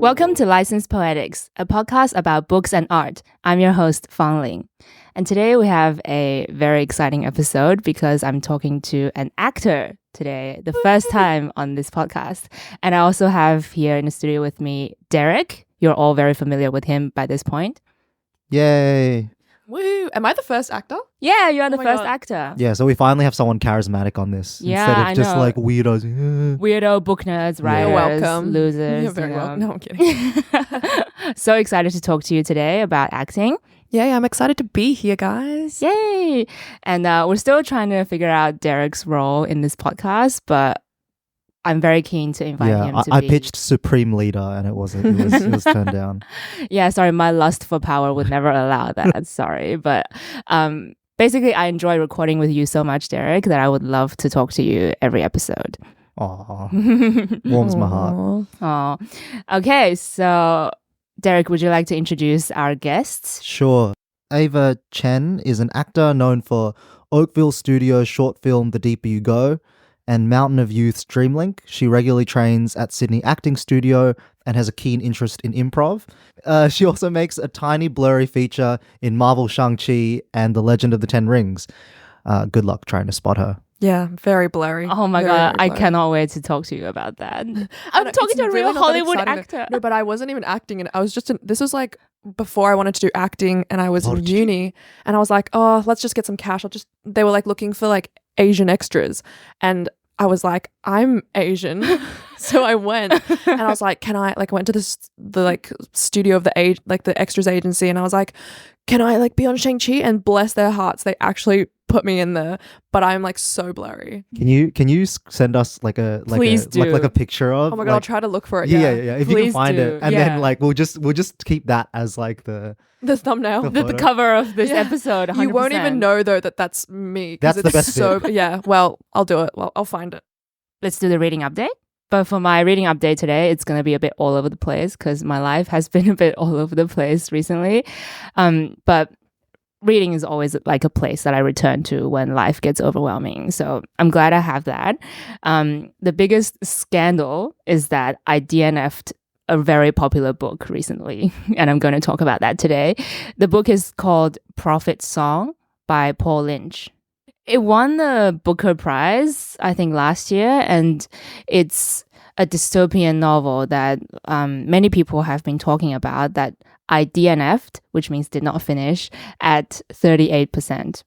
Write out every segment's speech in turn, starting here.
Welcome to Licensed Poetics, a podcast about books and art. I'm your host, Fang Ling. And today we have a very exciting episode because I'm talking to an actor today, the first time on this podcast. And I also have here in the studio with me, Derek. You're all very familiar with him by this point. Yay. Woo! Am I the first actor? Yeah, you're the my first God. actor. Yeah, so we finally have someone charismatic on this Yeah, instead of I just know. like weirdos. Weirdo book nerds, writers, welcome. losers. You're very you know. welcome. No, I'm kidding. So excited to talk to you today about acting. Yeah, I'm excited to be here, guys. Yay! And we're still trying to figure out Derek's role in this podcast, but I'm very keen to invite him to I be... pitched Supreme Leader and it wasn't. It was turned down. Yeah, sorry, my lust for power would never allow that. Sorry. But basically, I enjoy recording with you so much, Derek, that I would love to talk to you every episode. Aw, warms my heart. Oh, okay. So, Derek, would you like to introduce our guests? Sure. Eva Chen is an actor known for Oakville Studios' short film The Deeper You Go and Mountain of Youth's Dreamlink. She regularly trains at Sydney Acting Studio and has a keen interest in improv. She also makes a tiny blurry feature in Marvel Shang-Chi and The Legend of the Ten Rings. Good luck trying to spot her. Yeah, very blurry. Oh my Very, God, very I blurry. cannot wait to talk to you about that. I'm know, talking it's to a really real not that Hollywood exciting actor. No, but I wasn't even acting, and I was just this was like before I wanted to do acting, and I was What in did you- uni, and I was like, oh, let's just get some cash. They were like looking for like Asian extras, and I was like, I'm Asian. So I went and I was like, can I like went to the like studio of the extras agency, and I was like, can I like be on Shang-Chi? And bless their hearts, they actually put me in there, but I'm like so blurry. Can you send us like a Please do. like a picture of? Oh my God, I'll like, try to look for it. yeah, Yeah, yeah, yeah. If you can Please find do. it, and Yeah. then like we'll just keep that as like the The thumbnail. The- The cover of this Yeah. episode, 100%. You won't even know though that that's me. 'cause That's the it's best so yeah. Well, I'll do it. Well, I'll find it. Let's do the reading update. But for my reading update today, it's going to be a bit all over the place because my life has been a bit all over the place recently. But reading is always like a place that I return to when life gets overwhelming. So I'm glad I have that. The biggest scandal is that I DNF'd a very popular book recently, and I'm going to talk about that today. The book is called Prophet Song by Paul Lynch. It won the Booker Prize, I think, last year, and it's a dystopian novel that many people have been talking about that I DNF'd, which means did not finish, at 38%.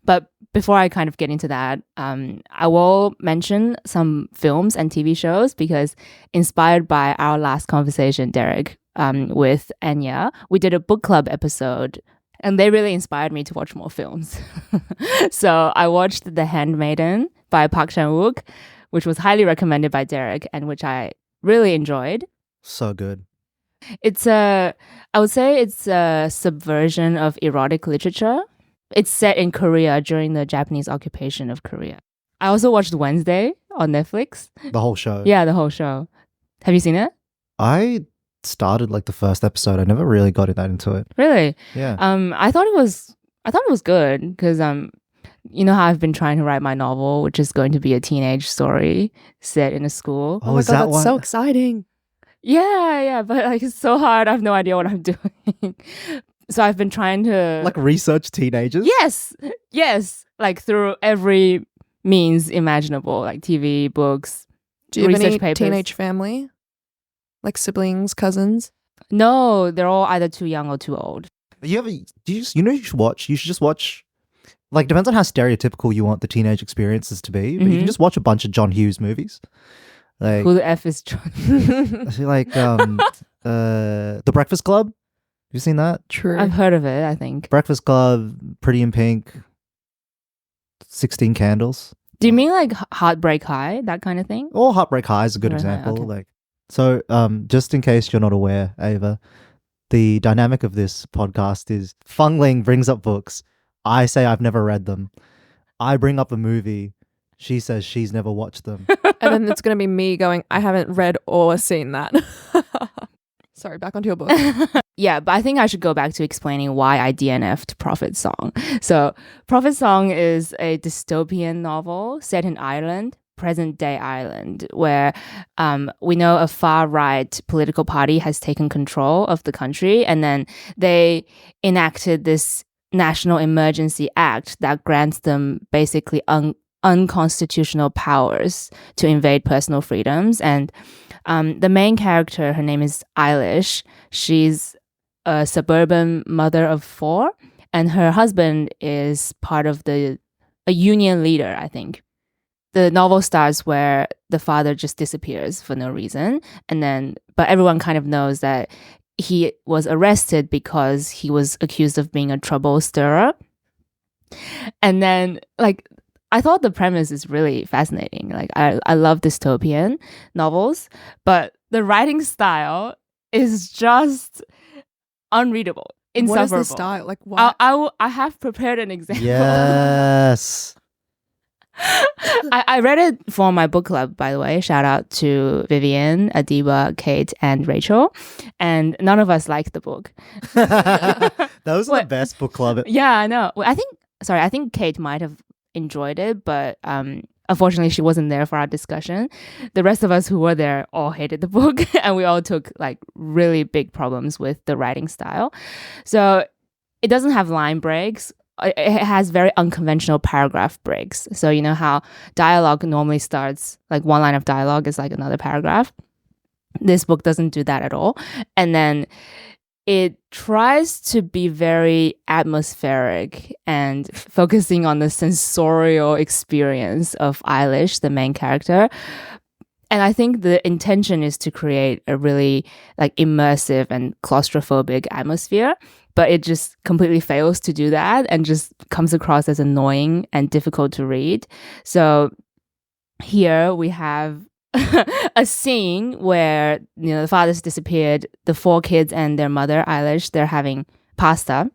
But before I kind of get into that, I will mention some films and TV shows because inspired by our last conversation, Derek, with Anya, we did a book club episode and they really inspired me to watch more films. So I watched The Handmaiden by Park Chan-Wook, which was highly recommended by Derek and which I really enjoyed. so good. I would say it's a subversion of erotic literature. It's set in Korea during the Japanese occupation of Korea. I also watched Wednesday on Netflix. The whole show. Yeah, the whole show. Have you seen it? I started like the first episode. I never really got that into it. Really? Yeah. I thought it was good because you know how I've been trying to write my novel, which is going to be a teenage story set in a school. Oh my is God, that that's one? so exciting. Yeah, but like it's so hard. I have no idea what I'm doing. So I've been trying to Like research teenagers? Yes, like through every means imaginable, like TV, books. Do you have Research any papers. teenage family? Like siblings, cousins? No, they're all either too young or too old. You should just watch, like, depends on how stereotypical you want the teenage experiences to be, but you Mhm. can just watch a bunch of John Hughes movies. Like, Who the F is John? I feel like The Breakfast Club. Have you seen that? True. I've heard of it, I think. Breakfast Club, Pretty in Pink, 16 Candles. Do you mean like Heartbreak High, that kind of thing? Or Heartbreak High is a good Right, example. okay. Like, so, just in case you're not aware, Ava, the dynamic of this podcast is Feng Ling brings up books. I say I've never read them. I bring up a movie. She says she's never watched them. And then it's going to be me going, I haven't read or seen that. Sorry, back onto your book. Yeah, but I think I should go back to explaining why I DNF'd Prophet Song. So, Prophet Song is a dystopian novel set in Ireland present day Ireland, where we know a far right political party has taken control of the country, and then they enacted this National Emergency Act that grants them basically unconstitutional powers to invade personal freedoms. And the main character, her name is Eilish. She's a suburban mother of 4, and her husband is part of a union leader, I think. The novel starts where the father just disappears for no reason, but everyone kind of knows that he was arrested because he was accused of being a trouble stirrer. And then, like, I thought the premise is really fascinating. Like, I love dystopian novels, but the writing style is just unreadable, insufferable. What is the style? Like, what? I have prepared an example. Yes. I read it for my book club, by the way. Shout out to Vivian, Adiba, Kate, and Rachel. And none of us liked the book. Those are the best book club. Yeah, I know. Well, I think Kate might have enjoyed it, but unfortunately she wasn't there for our discussion. The rest of us who were there all hated the book, and we all took like really big problems with the writing style. So it doesn't have line breaks. It has very unconventional paragraph breaks. So you know how dialogue normally starts, like one line of dialogue is like another paragraph. This book doesn't do that at all. And then it tries to be very atmospheric and focusing on the sensorial experience of Eilish, the main character. And I think the intention is to create a really like immersive and claustrophobic atmosphere, but it just completely fails to do that and just comes across as annoying and difficult to read. So here we have a scene where, you know, the father's disappeared, the 4 kids and their mother, Eilish, they're having pasta.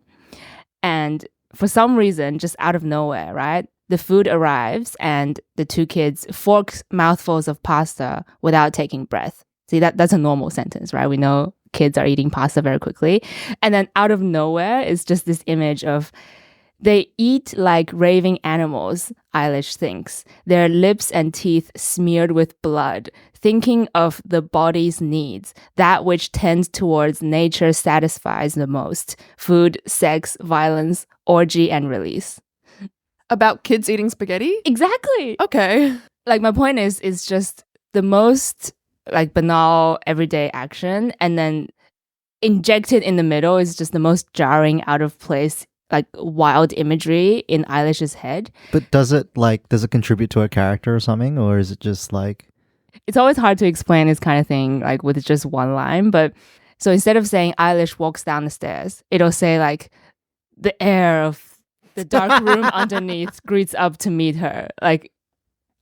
And for some reason, just out of nowhere, right? The food arrives and the 2 kids fork mouthfuls of pasta without taking breath. See, that's a normal sentence, right? We know kids are eating pasta very quickly. And then out of nowhere is just this image of they eat like raving animals, Eilish thinks, their lips and teeth smeared with blood, thinking of the body's needs, that which tends towards nature satisfies the most, food, sex, violence, orgy, and release. About kids eating spaghetti? Exactly. Okay. Like my point is just the most like banal everyday action, and then injected in the middle is just the most jarring, out of place, like wild imagery in Eilish's head. But does it contribute to a character or something, or is it just like? It's always hard to explain this kind of thing like with just one line. But so instead of saying Eilish walks down the stairs, it'll say like the air of the dark room underneath greets up to meet her. Like,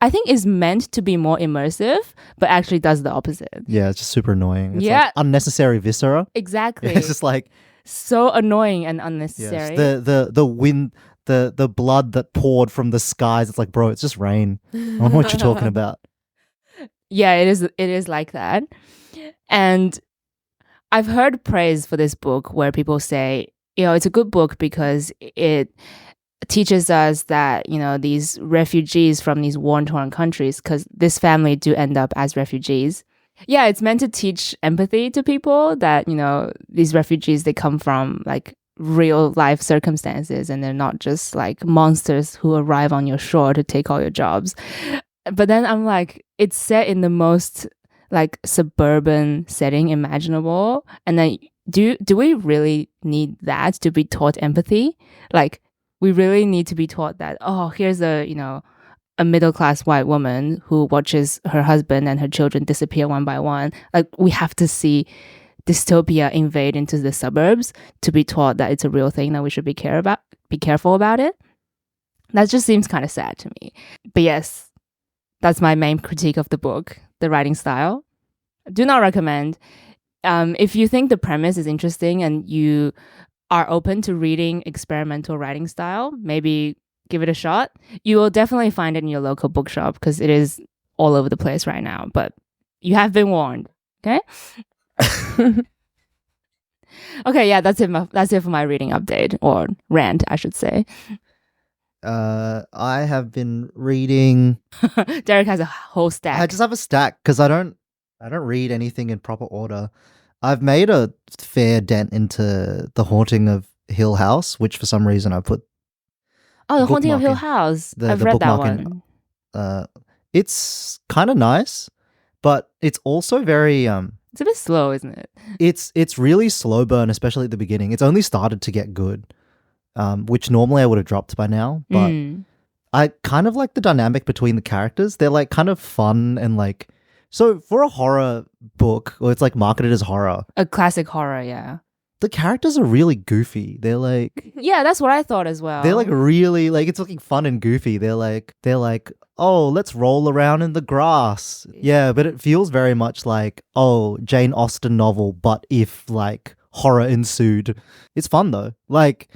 I think is meant to be more immersive, but actually does the opposite. Yeah, it's just super annoying. It's Yeah. like unnecessary viscera. Exactly. It's just like so annoying and unnecessary. yes, the wind, the blood that poured from the skies. It's like, bro, it's just rain. I don't know what you're talking about. Yeah, it is like that. And I've heard praise for this book where people say, you know, it's a good book because it teaches us that, you know, these refugees from these war-torn countries, because this family do end up as refugees. Yeah, it's meant to teach empathy to people that, you know, these refugees, they come from like real life circumstances and they're not just like monsters who arrive on your shore to take all your jobs. But then I'm like, it's set in the most like suburban setting imaginable. And then do we really need that to be taught empathy? Like, we really need to be taught that, oh, here's a middle-class white woman who watches her husband and her children disappear one by one. Like, we have to see dystopia invade into the suburbs to be taught that it's a real thing that we should be careful about it. That just seems kind of sad to me. But yes, that's my main critique of the book, the writing style. Do not recommend. If you think the premise is interesting and you are open to reading experimental writing style, maybe give it a shot. You will definitely find it in your local bookshop because it is all over the place right now. But you have been warned, okay? Okay, yeah, that's it for my reading update, or rant, I should say. I have been reading. Derek has a whole stack. I just have a stack because I don't read anything in proper order. I've made a fair dent into The Haunting of Hill House, which for some reason I put. Oh, The Haunting of Hill bookmarking. House. The I've read that bookmarking. one. It's kind of nice, but it's also very It's a bit slow, isn't it? It's really slow burn, especially at the beginning. It's only started to get good, which normally I would have dropped by now. But Mm. I kind of like the dynamic between the characters. They're like kind of fun and like so for a horror book, or it's like marketed as horror. A classic horror, yeah. The characters are really goofy. They're like Yeah, that's what I thought as well. they're like really like it's looking fun and goofy. They're like oh, let's roll around in the grass. Yeah, but it feels very much like oh, Jane Austen novel, but if like horror ensued. It's fun though. Like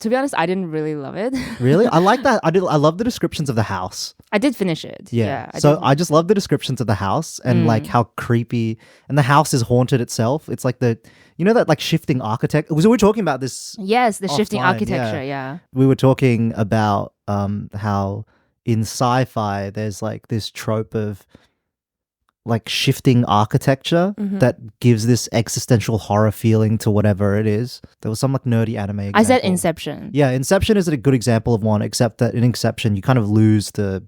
To be honest, I didn't really love it. really, I like that. I love the descriptions of the house. I did finish it. Yeah. I So did. I just love the descriptions of the house and like how creepy and the house is haunted itself. It's like that like shifting architect. We were talking about this. Yes, the shifting offline, architecture, yeah. We were talking about how in sci-fi there's like this trope of like shifting architecture that gives this existential horror feeling to whatever it is. There was some like nerdy anime example. I said Inception. Yeah, Inception is a good example of one, except that in Inception you kind of lose the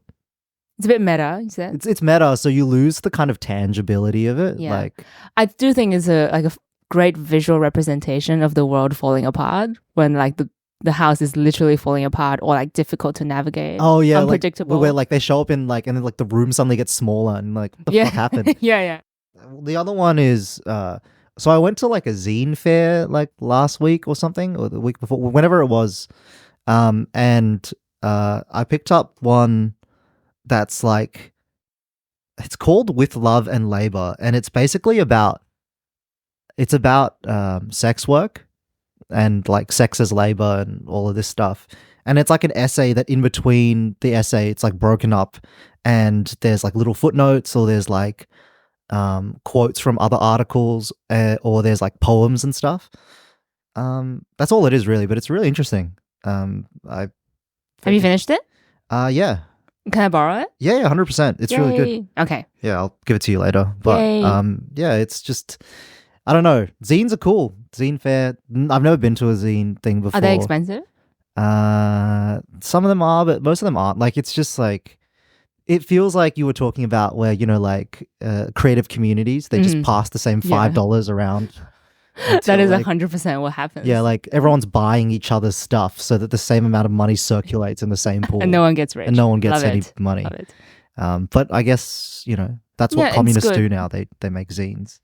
It's a bit meta, you said? it's meta, so you lose the kind of tangibility of it. Yeah. Like I do think it's a great visual representation of the world falling apart when like the house is literally falling apart or like difficult to navigate. oh yeah, unpredictable. Like, where like they show up in like and then like the room suddenly gets smaller and like what the fuck happened? yeah. The other one is so I went to like a zine fair like last week or something or the week before, whenever it was, and I picked up one that's like it's called With Love and Labor, and it's basically about sex work and like sex as labor and all of this stuff. And it's like an essay that in between the essay, it's like broken up and there's like little footnotes or there's like quotes from other articles or there's like poems and stuff. That's all it is really, but it's really interesting. Have you finished it? Yeah. Can I borrow it? Yeah, 100%. It's really good. Yay. Okay. Yeah, I'll give it to you later. But Yay. yeah, it's just I don't know. Zines are cool. Zine fair. I've never been to a zine thing before. Are they expensive? Some of them are, but most of them aren't. Like it's just like it feels like you were talking about where like creative communities they just pass the same $5 around. That is like, 100% what happens. Yeah, like everyone's buying each other's stuff so that the same amount of money circulates in the same pool, and no one gets rich. and no one gets Love any it. money. Love it. But I guess that's what Yeah, it's communists good. do now. They make zines.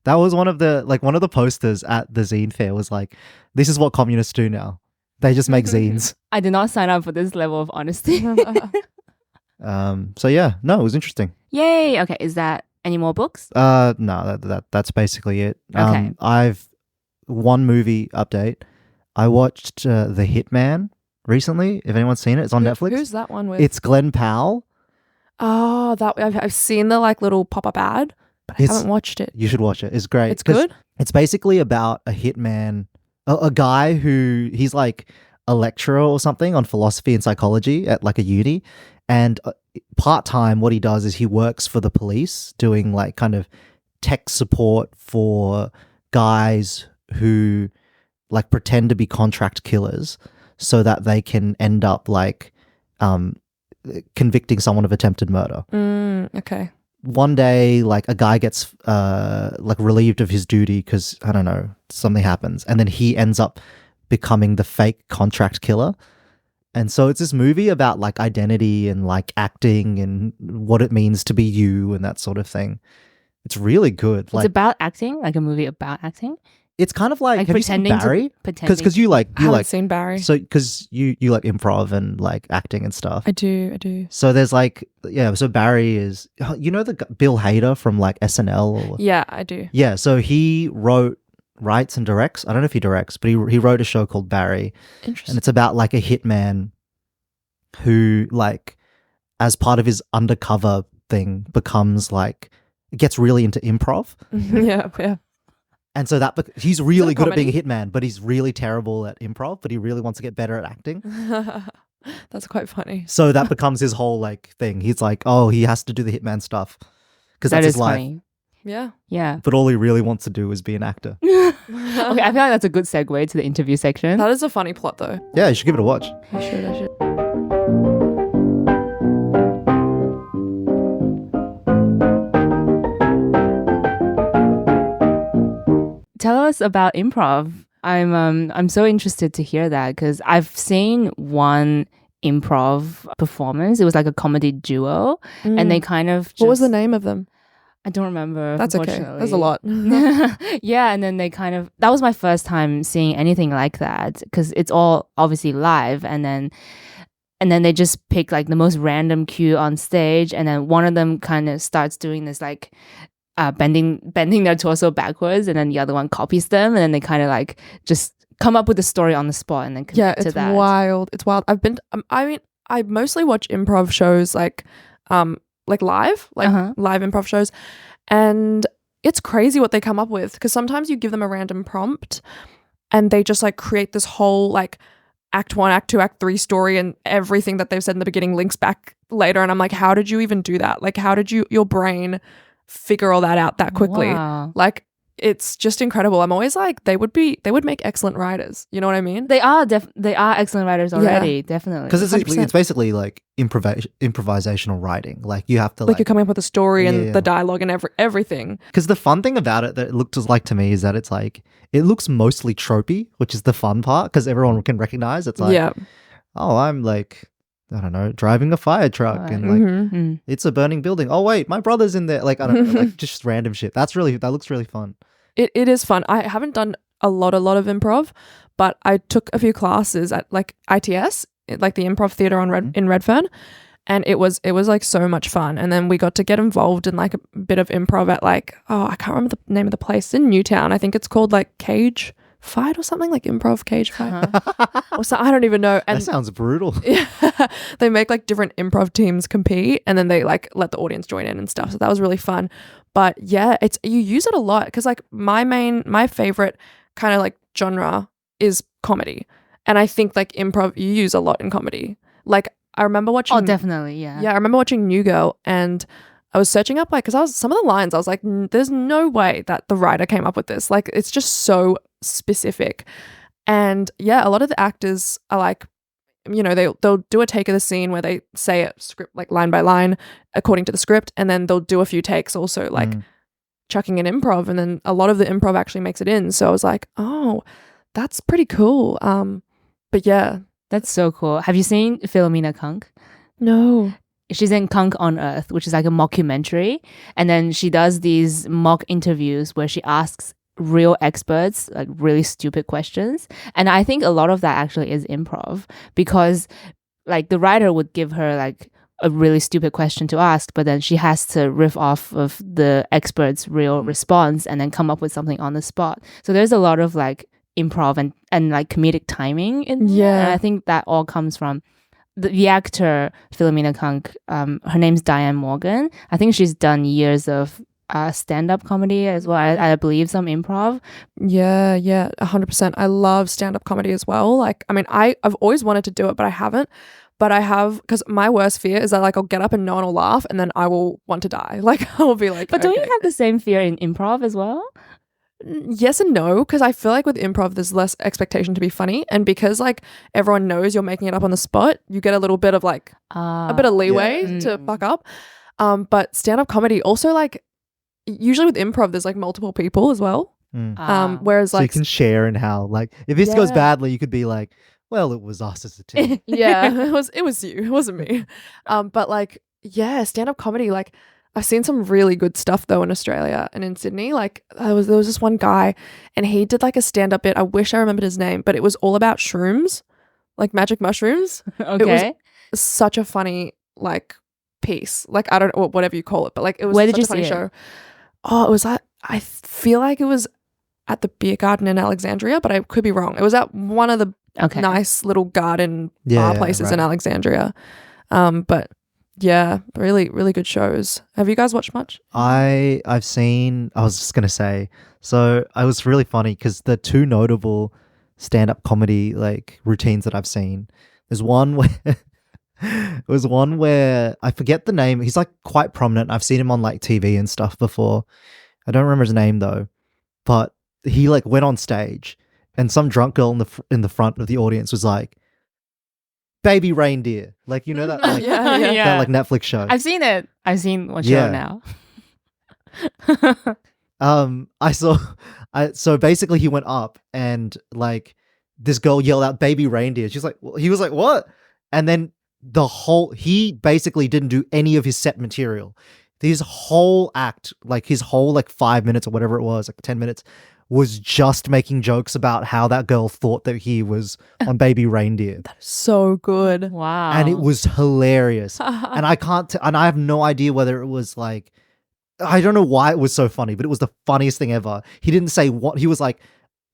That was one of the posters at the zine fair was like, this is what communists do now. They just make zines. I did not sign up for this level of honesty. So yeah, no, it was interesting. Yay. Okay. Is that any more books? No, that's basically it. Okay. I've one movie update. I watched The Hitman recently. If anyone's seen it, it's on Netflix. Who's that one with? It's Glenn Powell. Oh, that I've seen the like little pop-up ad, but I haven't watched it. You should watch it. It's great. It's good? It's basically about a hitman, a guy who he's like a lecturer or something on philosophy and psychology at like a uni, and part-time what he does is he works for the police doing like kind of tech support for guys who like pretend to be contract killers so that they can end up like convicting someone of attempted murder. Okay. One day like a guy gets like relieved of his duty because I don't know, something happens, and then he ends up becoming the fake contract killer. And so it's this movie about like identity and like acting and what it means to be you and that sort of thing. It's really good. It's about acting, like a movie about acting. It's kind of like have you seen pretending Barry? pretending. Because you I haven't seen Barry. so because you like improv and like acting and stuff. I do. So there's like so Barry is the Bill Hader from like SNL. Yeah, I do. Yeah, so he writes and directs. I don't know if he directs, but he wrote a show called Barry, Interesting. and it's about like a hitman who like as part of his undercover thing becomes like gets really into improv. yeah. And so he's really good at being a comedy? hitman, but he's really terrible at improv, but he really wants to get better at acting. That's quite funny. So that becomes his whole like thing. He's like, oh, he has to do the hitman stuff because That that's is his life. funny. Yeah. Yeah. But all he really wants to do is be an actor. Okay, I feel like that's a good segue to the interview section. That is a funny plot though. Yeah, you should give it a watch. I should. Tell us about improv. I'm so interested to hear that because I've seen one improv performance. It was like a comedy duo, and they kind of just, What was the name of them? I don't remember. That's okay. There's a lot. Yeah, and then they kind of that was my first time seeing anything like that because it's all obviously live, and then they just pick like the most random cue on stage, and then one of them kind of starts doing this like bending their torso backwards, and then the other one copies them, and then they kind of like just come up with a story on the spot and then commit to that. Wild. It's wild. I've been. I mean, I mostly watch improv shows like live, live improv shows, and it's crazy what they come up with because sometimes you give them a random prompt, and they just like create this whole like act 1, act 2, act 3 story, and everything that they've said in the beginning links back later. And I'm like, how did you even do that? Like, how did your brain figure all that out that quickly? Wow. Like, it's just incredible. I'm always like, they would make excellent writers. You know what I mean? They are excellent writers already, definitely. Because 100%. it's basically like improvisational writing. Like you have to Like you're coming up with a story and Yeah. the dialogue and everything. Because the fun thing about it that it looked like to me is that it's like it looks mostly tropey, which is the fun part because everyone can recognize it's like, Yeah. oh, I'm like, I don't know, driving a fire truck and like Mhm. it's a burning building. Oh wait, my brother's in there. Like I don't know, like just random shit. That looks really fun. It is fun. I haven't done a lot of improv, but I took a few classes at like ITS, like the improv theater in Redfern, and it was like so much fun. And then we got to get involved in like a bit of improv at like, I can't remember the name of the place in Newtown. I think it's called like Cage Fight or something, like Improv Cage Fight. Or so I don't even know. And That sounds brutal. yeah, they make like different improv teams compete, and then they like let the audience join in and stuff. So that was really fun. But yeah, you use it a lot because like my favorite kind of like genre is comedy, and I think like improv you use a lot in comedy. Like I remember watching. Oh, definitely, yeah. Yeah, I remember watching New Girl, and I was searching up like because some of the lines I was like, there's no way that the writer came up with this. Like it's just so specific, and yeah, a lot of the actors are like, you know, they'll do a take of the scene where they say a script like line by line according to the script, and then they'll do a few takes also like chucking in improv, and then a lot of the improv actually makes it in. So I was like, oh, that's pretty cool. But yeah, That's so cool. Have you seen Philomena Kunk? no, She's in Kunk on Earth, which is like a mockumentary. And then she does these mock interviews where she asks real experts like really stupid questions. And I think a lot of that actually is improv because like the writer would give her like a really stupid question to ask, but then she has to riff off of the expert's real response and then come up with something on the spot. So there's a lot of like improv and like comedic timing in there. Yeah. And I think that all comes from the actor Philomena Kunk. Her name's Diane Morgan. I think she's done years of stand-up comedy as well. I believe some improv. yeah, 100%. I love stand-up comedy as well. Like, I mean, I've always wanted to do it, but I haven't. But I have, because my worst fear is that like I'll get up and no one will laugh, and then I will want to die. Like I will be like, But don't you okay. have the same fear in improv as well? Yes and no, because I feel like with improv there's less expectation to be funny, and because like everyone knows you're making it up on the spot, you get a little bit of like a bit of leeway Yeah. to fuck up. But stand-up comedy also, like usually with improv there's like multiple people as well. Whereas So you like can share in how like if this goes Yeah. badly, you could be like, well, it was us as a team. yeah, it was you, it wasn't me. But like yeah, stand-up comedy, like I've seen some really good stuff though in Australia and in Sydney. Like there was this one guy, and he did like a stand-up bit. I wish I remembered his name, but it was all about shrooms, like magic mushrooms. Okay. Such a funny like piece. Like I don't know, whatever you call it, but like it was Where such did you a funny see it? show. Oh, it was at, I feel like it was at the beer garden in Alexandria, but I could be wrong. It was at one of the Okay. nice little garden Yeah, bar places in right. Alexandria. But yeah, really, really good shows. Have you guys watched much? I've seen. I was just gonna say. So I was really funny because the two notable stand-up comedy like routines that I've seen, There's one where it was one where I forget the name. He's like quite prominent. I've seen him on like TV and stuff before. I don't remember his name though. But he like went on stage, and some drunk girl in the front of the audience was like, "Baby Reindeer," like you know that like that like Netflix show. I've seen it. I've seen one show now. So basically he went up and like this girl yelled out "Baby Reindeer." She's like, he was like, "What?" And then he basically didn't do any of his set material. His whole act, like his whole like 5 minutes or whatever it was, like 10 minutes, was just making jokes about how that girl thought that he was on Baby Reindeer. So good. Wow. And it was hilarious. And and I have no idea whether it was like, I don't know why it was so funny, but it was the funniest thing ever. He didn't say what, he was like,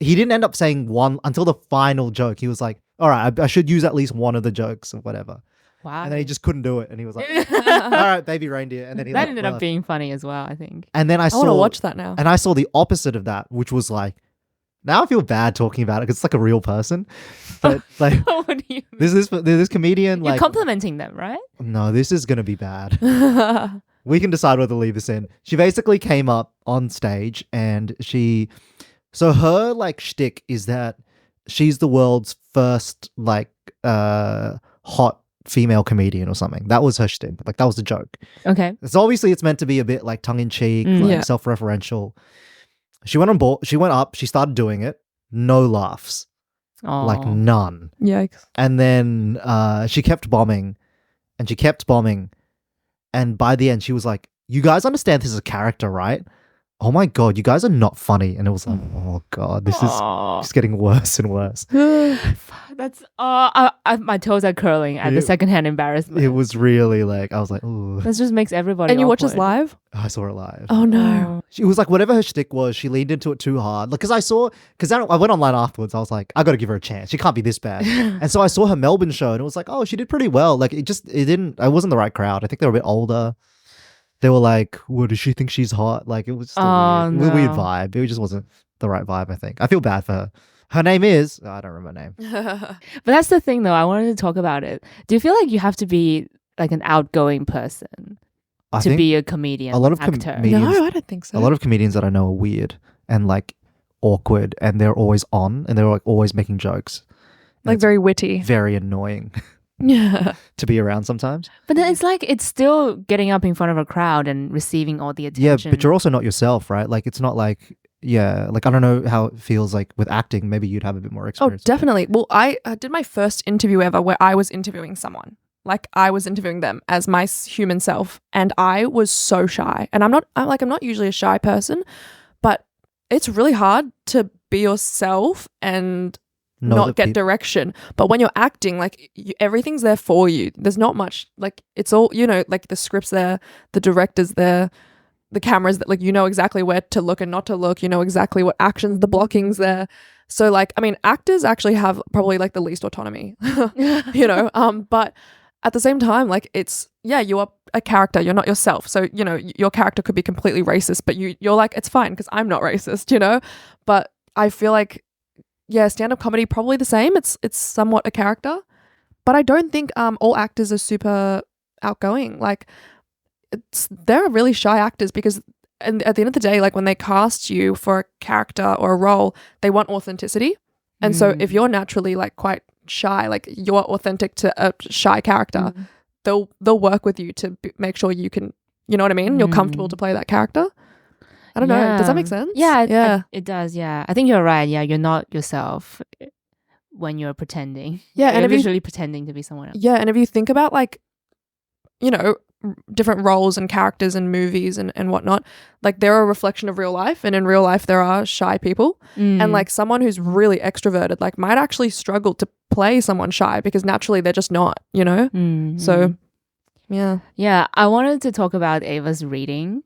he didn't end up saying one until the final joke. He was like, all right, I should use at least one of the jokes or whatever. Wow. And then he just couldn't do it. And he was like, all right, Baby Reindeer. And then that ended up being funny as well, I think. And then I want to watch that now. And I saw the opposite of that, which was like, now I feel bad talking about it because it's like a real person. But like, what do you mean? this comedian, You're like, complimenting them, right? no, this is going to be bad. We can decide whether to leave this in. She basically came up on stage and so her like shtick is that she's the world's first like hot female comedian or something. That was her shtick. Like that was the joke. Okay. So obviously it's meant to be a bit like tongue in cheek, like self-referential. She went on board. She went up. She started doing it. No laughs. Oh. Like none. Yikes. And then she kept bombing, and she kept bombing. And by the end, she was like, "You guys understand this is a character, right? Oh my God, you guys are not funny." And it was like, oh God, this is just getting worse and worse. That's my toes are curling at the secondhand embarrassment. It was really like, I was like, ooh. This just makes everybody And you watch awkward. this live? I saw it live. Oh no. It was like whatever her shtick was, she leaned into it too hard. Like, because I went online afterwards. I was like, I got to give her a chance. She can't be this bad. And so I saw her Melbourne show, and it was like, oh, she did pretty well. Like, I wasn't the right crowd. I think they were a bit older. They were like, what, does she think she's hot? Like, it was just a weird vibe. It just wasn't the right vibe, I think. I feel bad for her. Her name is, I don't remember her name. But that's the thing, though. I wanted to talk about it. Do you feel like you have to be like an outgoing person to be a comedian? A lot of actor? comedians, No, I don't think so. A lot of comedians that I know are weird and like awkward, and they're always on, and they're like always making jokes. Like very witty. Very annoying. Yeah. To be around sometimes. But then it's like it's still getting up in front of a crowd and receiving all the attention. Yeah, but you're also not yourself, right? Like it's not like, yeah, like I don't know how it feels like with acting. Maybe you'd have a bit more experience. Oh, definitely. Well, I did my first interview ever where I was interviewing someone. Like I was interviewing them as my human self, and I was so shy. And I'm not usually a shy person, but it's really hard to be yourself and not get direction. But when you're acting, like everything's there for you. There's not much, like it's all, like the script's there, the director's there, the camera's that, like, exactly where to look and not to look, exactly what actions, the blocking's there. So like, I mean, actors actually have probably like the least autonomy, but at the same time, like you are a character, you're not yourself. So, your character could be completely racist, but you're like, it's fine because I'm not racist, but I feel like, yeah, stand-up comedy probably the same. It's somewhat a character, but I don't think all actors are super outgoing. Like there are really shy actors because at the end of the day, like when they cast you for a character or a role, they want authenticity. And so if you're naturally like quite shy, like you're authentic to a shy character, they'll work with you to make sure you can, you know what I mean? You're comfortable to play that character. I don't know. Does that make sense? Yeah. It does. Yeah. I think you're right. Yeah. You're not yourself when you're pretending. Yeah. You're and visually pretending to be someone else. Yeah. And if you think about like, different roles and characters and movies and whatnot, like they're a reflection of real life. And in real life, there are shy people. And like someone who's really extroverted, like might actually struggle to play someone shy because naturally they're just not, So, yeah. Yeah. I wanted to talk about Ava's reading.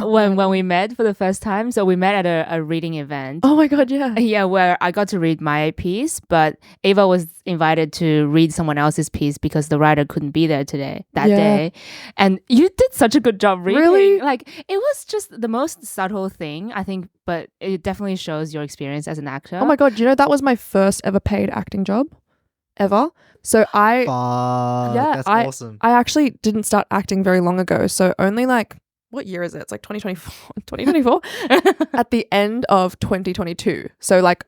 when we met for the first time. So we met at a reading event. Oh my God, yeah. Yeah, where I got to read my piece, but Ava was invited to read someone else's piece because the writer couldn't be there that day. And you did such a good job reading. Really? Like it was just the most subtle thing, I think, but it definitely shows your experience as an actor. Oh my God, that was my first ever paid acting job. ever. So I That's awesome. I actually didn't start acting very long ago. So only like, what year is it? It's like 2024 at the end of 2022. So like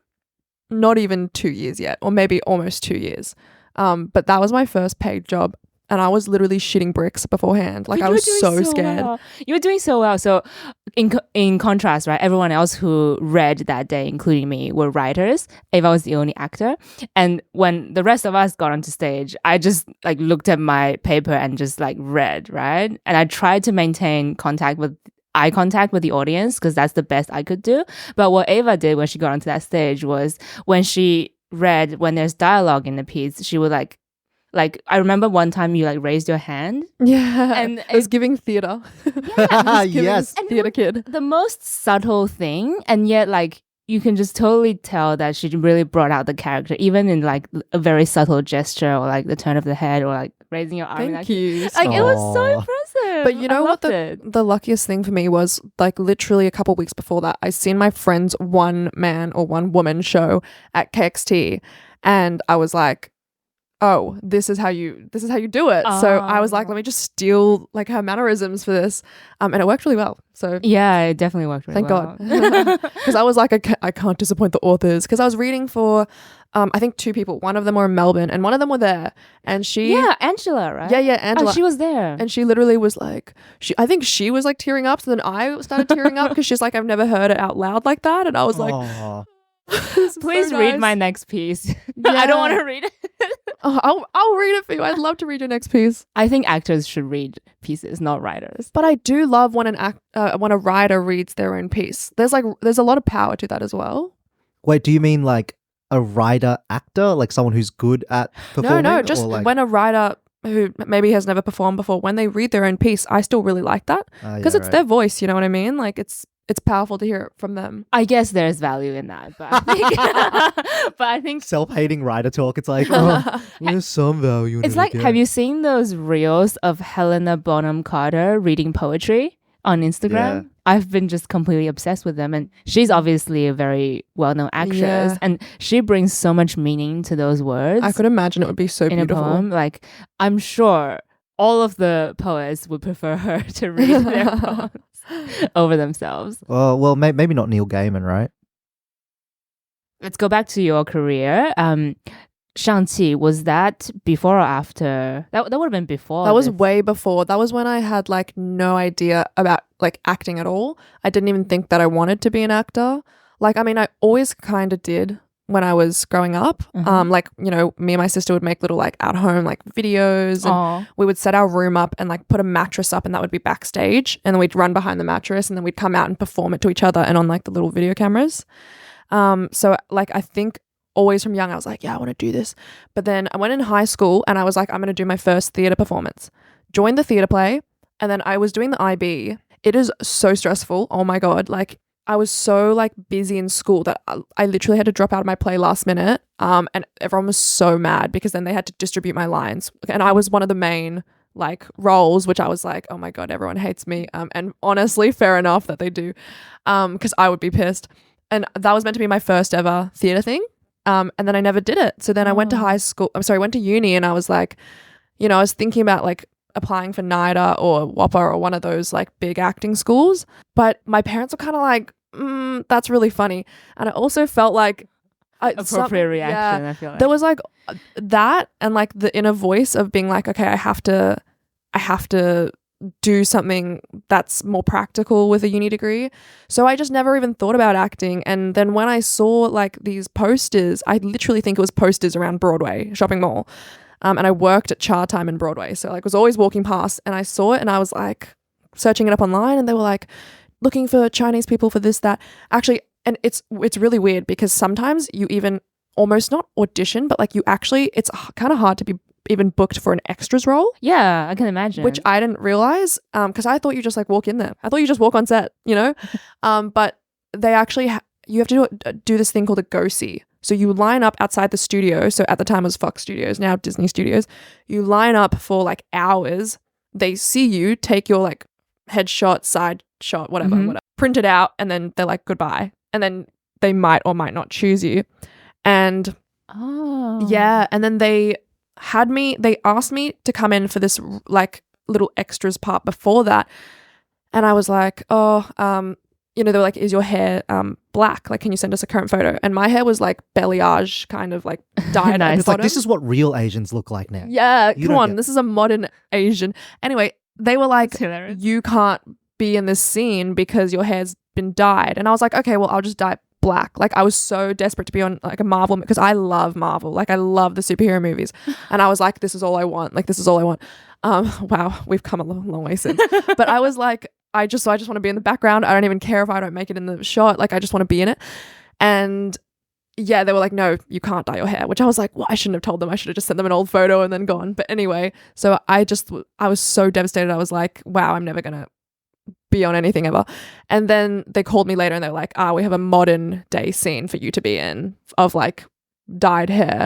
not even 2 years yet, or maybe almost 2 years. But that was my first paid job. And I was literally shitting bricks beforehand. Like, I was so scared. Well. You were doing so well. So in contrast, right, everyone else who read that day, including me, were writers. Eva was the only actor. And when the rest of us got onto stage, I just like looked at my paper and just like read, right? And I tried to maintain eye contact with the audience because that's the best I could do. But what Eva did when she got onto that stage was when she read, when there's dialogue in the piece, she would like I remember one time you like raised your hand. Yeah. And it was giving theater. Yeah. Yes. Theater kid. The most subtle thing, and yet like you can just totally tell that she really brought out the character, even in like a very subtle gesture or like the turn of the head or like raising your arm. Thank you. Like it was so impressive. But you know what the luckiest thing for me was, like literally a couple weeks before that, I seen my friend's one man or one woman show at KXT, and I was like, oh, this is how you do it. So I was like, let me just steal like her mannerisms for this. And it worked really well. So yeah, it definitely worked really well. Thank God. Because I was like, I can't disappoint the authors. Because I was reading for, I think 2 people. One of them were in Melbourne and one of them were there. And she... Yeah, Angela, right? Yeah, Angela. Oh, she was there. And she literally was like, I think she was like tearing up. So then I started tearing up because she's like, I've never heard it out loud like that. And I was like... Please so read nice. my next piece. Yeah. I don't want to read it. I'll read it for you. I'd love to read your next piece. I think actors should read pieces, not writers. But I do love when when a writer reads their own piece. There's a lot of power to that as well. Wait, do you mean like a writer actor, like someone who's good at performing? No, just like... when a writer who maybe has never performed before, when they read their own piece, I still really like that because it's their voice. You know what I mean? Like it's powerful to hear it from them. I guess there's value in that, but I think self-hating writer talk. It's like, oh, there's some value in it. It's like, again. have you seen those reels of Helena Bonham Carter reading poetry on Instagram? Yeah. I've been just completely obsessed with them, and she's obviously a very well-known actress, and she brings so much meaning to those words. I could imagine it would be so in beautiful. A poem. Like, I'm sure all of the poets would prefer her to read their poems over themselves. Well, maybe not Neil Gaiman, right? Let's go back to your career. Shang-Chi, was that before or after? That would have been before. That was way before. That was when I had like no idea about like acting at all. I didn't even think that I wanted to be an actor. Like, I mean, I always kind of did when I was growing up. Like, you know, me and my sister would make little like at home like videos, and we would set our room up and like put a mattress up, and that would be backstage, and then we'd run behind the mattress, and then we'd come out and perform it to each other and on like the little video cameras. So like I think always from young I was like, yeah, I want to do this. But then I went in high school and I was like, I'm going to do my first theatre performance. Joined the theatre play, and then I was doing the IB. It is so stressful. Oh my God. Like I was so like busy in school that I literally had to drop out of my play last minute. And everyone was so mad because then they had to distribute my lines. And I was one of the main like roles, which I was like, oh my God, everyone hates me. And honestly, fair enough that they do. Because I would be pissed. And that was meant to be my first ever theatre thing. And then I never did it. So then I went to uni, and I was like, you know, I was thinking about like applying for NIDA or WAPA or one of those like big acting schools. But my parents were kind of like, that's really funny. And I also felt like appropriate reaction. I feel like there was like that, and like the inner voice of being like, okay, I have to do something that's more practical with a uni degree. So I just never even thought about acting. And then when I saw like these posters, I literally think it was posters around Broadway shopping mall. And I worked at Char Time in Broadway. So like was always walking past, and I saw it, and I was like searching it up online, and they were like looking for Chinese people for this, that. Actually, and it's really weird because sometimes you even almost not audition, but like you actually, it's kind of hard to be even booked for an extras role. Yeah, I can imagine. Which I didn't realize, because I thought you just like walk in there. I thought you just walk on set, you know? But they actually, you have to do this thing called a go-see. So you line up outside the studio. So at the time it was Fox Studios, now Disney Studios. You line up for like hours. They see you, take your like headshot, side shot, whatever, print it out, and then they're like, goodbye. And then they might or might not choose you. And Oh. Yeah, and then they asked me to come in for this like little extras part before that. And I was like, oh, they were like, is your hair black? Like, can you send us a current photo? And my hair was like balayage, kind of like dyed Nice. at the It's like, bottom. this is what real Asians look like now. Yeah, You come don't on. get- This is a modern Asian. Anyway, they were like, That's hilarious. you can't be in this scene because your hair's been dyed. And I was like, okay, well, I'll just dye it black. Like, I was so desperate to be on like a Marvel, because I love Marvel. Like, I love the superhero movies. And I was like, this is all I want. Like, this is all I want. Wow, we've come a long way since. But I was like, I just want to be in the background. I don't even care if I don't make it in the shot. Like, I just want to be in it. And yeah, they were like, no, you can't dye your hair, which I was like, well, I shouldn't have told them. I should have just sent them an old photo and then gone. But anyway, so I was so devastated. I was like, wow, I'm never going to be on anything ever. And then they called me later and they were like, we have a modern day scene for you to be in of like dyed hair.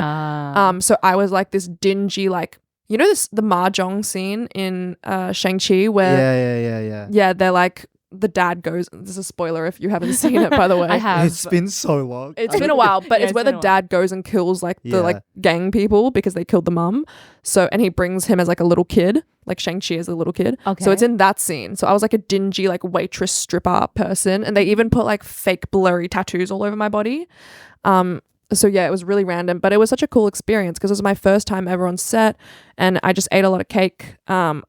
So I was like this dingy, like, you know, the mahjong scene in Shang-Chi where Yeah. they're like, the dad goes, this is a spoiler if you haven't seen it, by the way. I have. It's been so long. It's been a while, but Yeah, it's where it's been the a while. dad goes and kills like the Yeah. like gang people because they killed the mum. So, and he brings him as like a little kid, like Shang-Chi as a little kid. Okay. So it's in that scene. So I was like a dingy like waitress stripper person, and they even put like fake blurry tattoos all over my body. So yeah, it was really random, but it was such a cool experience because it was my first time ever on set, and I just ate a lot of cake. I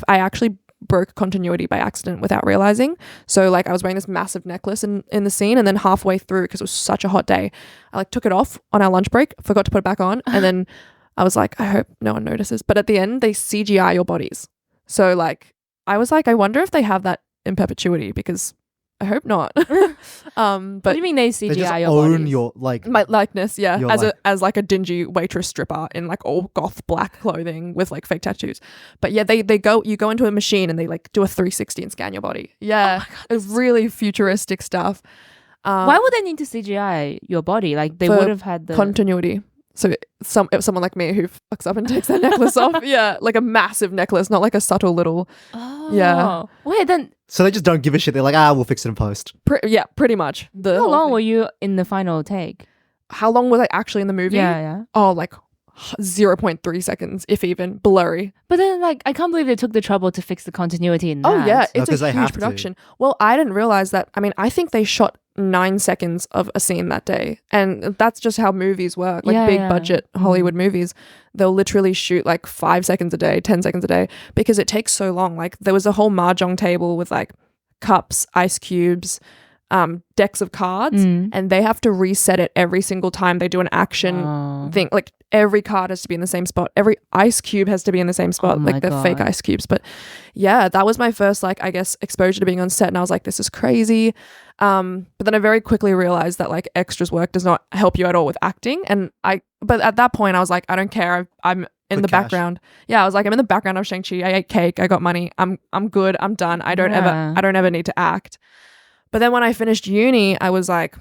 actually broke continuity by accident without realizing. So like I was wearing this massive necklace in the scene, and then halfway through, because it was such a hot day, I like took it off on our lunch break, forgot to put it back on, and then I was like, I hope no one notices. But at the end, they CGI your bodies. So like I was like, I wonder if they have that in perpetuity, because I hope not. What do But you mean they They just CGI your own bodies? your like. my likeness, yeah, Your as like a dingy waitress stripper in like all goth black clothing with like fake tattoos. But yeah, you go into a machine and they like do a 360 and scan your body. Yeah, it's really futuristic stuff. Why would they need to CGI your body? Like they For would have had the continuity? So if someone like me who fucks up and takes their necklace off, yeah, like a massive necklace, not like a subtle little. Oh. Yeah. Wait, then So they just don't give a shit. They're like, we'll fix it in post. Pretty much. The how whole long thing. were you in the final take? How long was I actually in the movie? Yeah. Oh, like 0.3 seconds, if even, blurry. But then, like, I can't believe they took the trouble to fix the continuity in that. Oh yeah, No, it's 'cause a they have huge to. production. Well, I didn't realize that. I mean, I think they shot 9 seconds of a scene that day, and that's just how movies work. Like Yeah, big yeah. budget Hollywood movies, they'll literally shoot like 5 seconds a day, 10 seconds a day, because it takes so long. Like there was a whole mahjong table with like cups, ice cubes, decks of cards, and they have to reset it every single time they do an action Oh. thing. Like every card has to be in the same spot, every ice cube has to be in the same spot, Oh my like the fake God. ice cubes. But yeah, that was my first, like, I guess, exposure to being on set, and I was like, this is crazy. But then I very quickly realized that like extras work does not help you at all with acting, but at that point I was like, I don't care, I'm in Quick the cash. background. Yeah, I was like, I'm in the background of Shang-Chi. I ate cake, I got money, I'm good, I'm done. I don't Yeah. ever need to act. But then when I finished uni, I was like,